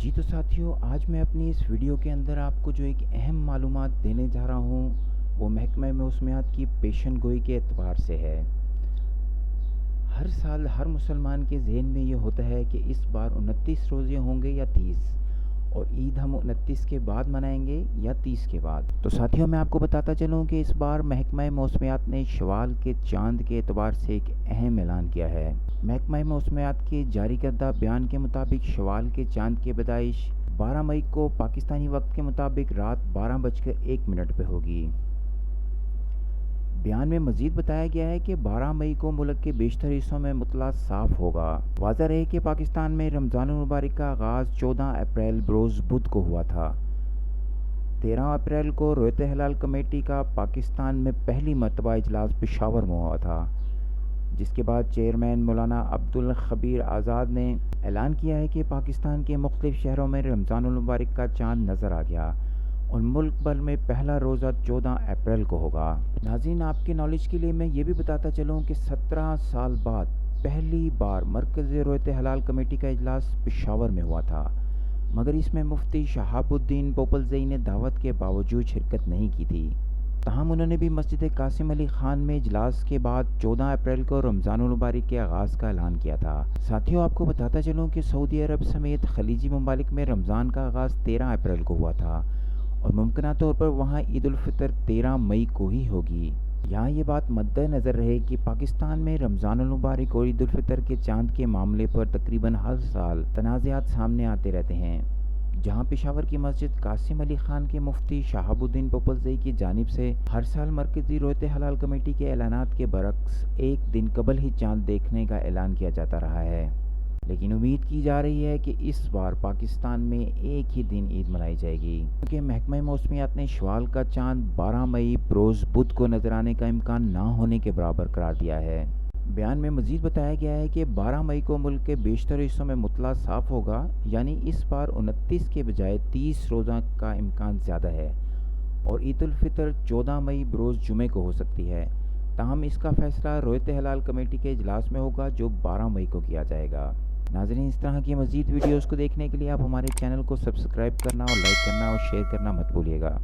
جی تو ساتھیوں، آج میں اپنی اس ویڈیو کے اندر آپ کو جو ایک اہم معلومات دینے جا رہا ہوں وہ محکمہ موسمیات کی پیشن گوئی کے اعتبار سے ہے۔ ہر سال ہر مسلمان کے ذہن میں یہ ہوتا ہے کہ اس بار 29 روزے ہوں گے یا 30، اور عید ہم 29 کے بعد منائیں گے یا 30 کے بعد۔ تو ساتھیوں، میں آپ کو بتاتا چلوں کہ اس بار محکمہ موسمیات نے شوال کے چاند کے اعتبار سے ایک اہم اعلان کیا ہے۔ محکمہ موسمیات کے جاری کردہ بیان کے مطابق شوال کے چاند کی پیدائش 12 مئی کو پاکستانی وقت کے مطابق رات 12:01 پہ ہوگی۔ بیان میں مزید بتایا گیا ہے کہ 12 مئی کو ملک کے بیشتر حصوں میں مطلع صاف ہوگا۔ واضح رہے کہ پاکستان میں رمضان المبارک کا آغاز 14 اپریل بروز بدھ کو ہوا تھا۔ 13 اپریل کو رویت ہلال کمیٹی کا پاکستان میں پہلی مرتبہ اجلاس پشاور میں ہوا تھا، جس کے بعد چیئرمین مولانا عبدالخبیر آزاد نے اعلان کیا ہے کہ پاکستان کے مختلف شہروں میں رمضان المبارک کا چاند نظر آ گیا اور ملک بھر میں پہلا روزہ 14 اپریل کو ہوگا۔ ناظرین، آپ کے نالج کے لیے میں یہ بھی بتاتا چلوں کہ 17 سال بعد پہلی بار مرکز رویت ہلال کمیٹی کا اجلاس پشاور میں ہوا تھا، مگر اس میں مفتی شہاب الدین پوپلزئی نے دعوت کے باوجود شرکت نہیں کی تھی۔ تاہم انہوں نے بھی مسجد قاسم علی خان میں اجلاس کے بعد 14 اپریل کو رمضان المبارک کے آغاز کا اعلان کیا تھا۔ ساتھیوں، آپ کو بتاتا چلوں کہ سعودی عرب سمیت خلیجی ممالک میں رمضان کا آغاز 13 اپریل کو ہوا تھا اور ممکنہ طور پر وہاں عید الفطر 13 مئی کو ہی ہوگی۔ یہاں یہ بات مد نظر رہے کہ پاکستان میں رمضان المبارک اور عید الفطر کے چاند کے معاملے پر تقریباً ہر سال تنازعات سامنے آتے رہتے ہیں، جہاں پشاور کی مسجد قاسم علی خان کے مفتی شہاب الدین پوپلزئی کی جانب سے ہر سال مرکزی رویت ہلال کمیٹی کے اعلانات کے برعکس ایک دن قبل ہی چاند دیکھنے کا اعلان کیا جاتا رہا ہے، لیکن امید کی جا رہی ہے کہ اس بار پاکستان میں ایک ہی دن عید منائی جائے گی، کیونکہ محکمہ موسمیات نے شوال کا چاند 12 مئی بروز بدھ کو نظر آنے کا امکان نہ ہونے کے برابر قرار دیا ہے۔ بیان میں مزید بتایا گیا ہے کہ 12 مئی کو ملک کے بیشتر حصوں میں مطلع صاف ہوگا، یعنی اس بار 29 کے بجائے 30 روزہ کا امکان زیادہ ہے، اور عید الفطر 14 مئی بروز جمعے کو ہو سکتی ہے۔ تاہم اس کا فیصلہ رویت ہلال کمیٹی کے اجلاس میں ہوگا جو 12 مئی کو کیا جائے گا۔ ناظرین، اس طرح کی مزید ویڈیوز کو دیکھنے کے لیے آپ ہمارے چینل کو سبسکرائب کرنا اور لائک کرنا اور شیئر کرنا مت بھولیے گا۔